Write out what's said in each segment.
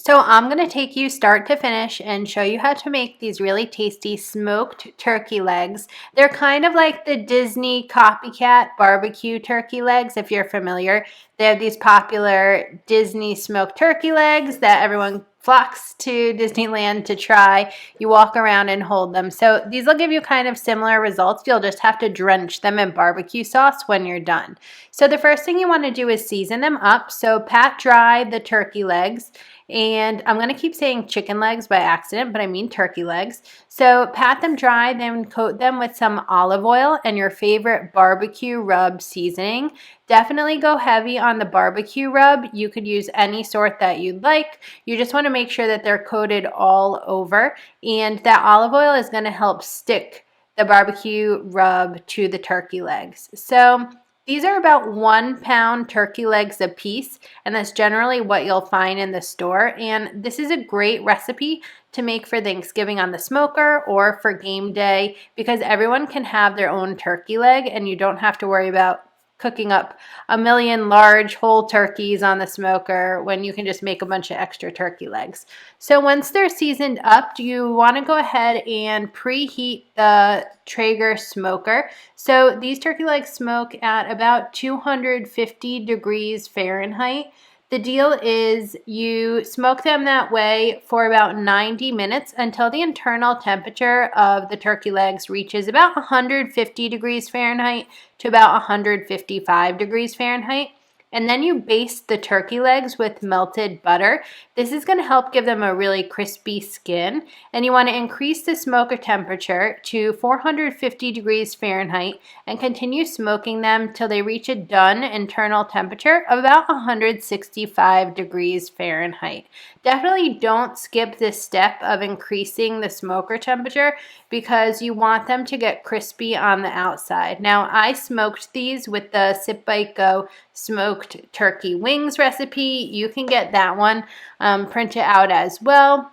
So I'm going to take you start to finish and show you how to make these really tasty smoked turkey legs. They're kind of like the Disney Copycat barbecue turkey legs, if you're familiar. They have these popular Disney smoked turkey legs that everyone flocks to Disneyland to try. You walk around and hold them. So these will give you kind of similar results. You'll just have to drench them in barbecue sauce when you're done. So the first thing you want to do is season them up. So pat dry the turkey legs. And I'm going to keep saying chicken legs by accident, but I mean turkey legs. So pat them dry, then coat them with some olive oil and your favorite barbecue rub seasoning. Definitely go heavy on the barbecue rub. You could use any sort that you'd like. You just want to make sure that they're coated all over. And that olive oil is going to help stick the barbecue rub to the turkey legs. So these are about 1 pound turkey legs a piece, and that's generally what you'll find in the store. And this is a great recipe to make for Thanksgiving on the smoker or for game day because everyone can have their own turkey leg and you don't have to worry about cooking up a million large whole turkeys on the smoker when you can just make a bunch of extra turkey legs. So once they're seasoned up, you want to go ahead and preheat the Traeger smoker. So these turkey legs smoke at about 250 degrees Fahrenheit. The deal is you smoke them that way for about 90 minutes until the internal temperature of the turkey legs reaches about 150 degrees Fahrenheit to about 155 degrees Fahrenheit. And then you baste the turkey legs with melted butter. This is going to help give them a really crispy skin. And you want to increase the smoker temperature to 450 degrees Fahrenheit and continue smoking them till they reach a done internal temperature of about 165 degrees Fahrenheit. Definitely don't skip this step of increasing the smoker temperature because you want them to get crispy on the outside. Now, I smoked these with the Sip Bite Go smoked turkey wings recipe. You can get that one, print it out as well.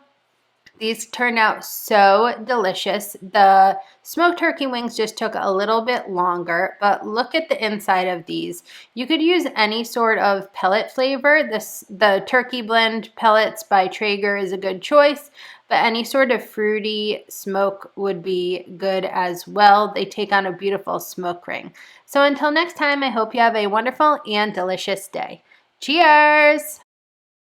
These turned out so delicious. The smoked turkey wings just took a little bit longer, but look at the inside of these. You could use any sort of pellet flavor. The turkey blend pellets by Traeger is a good choice, but any sort of fruity smoke would be good as well. They take on a beautiful smoke ring. So until next time, I hope you have a wonderful and delicious day. Cheers!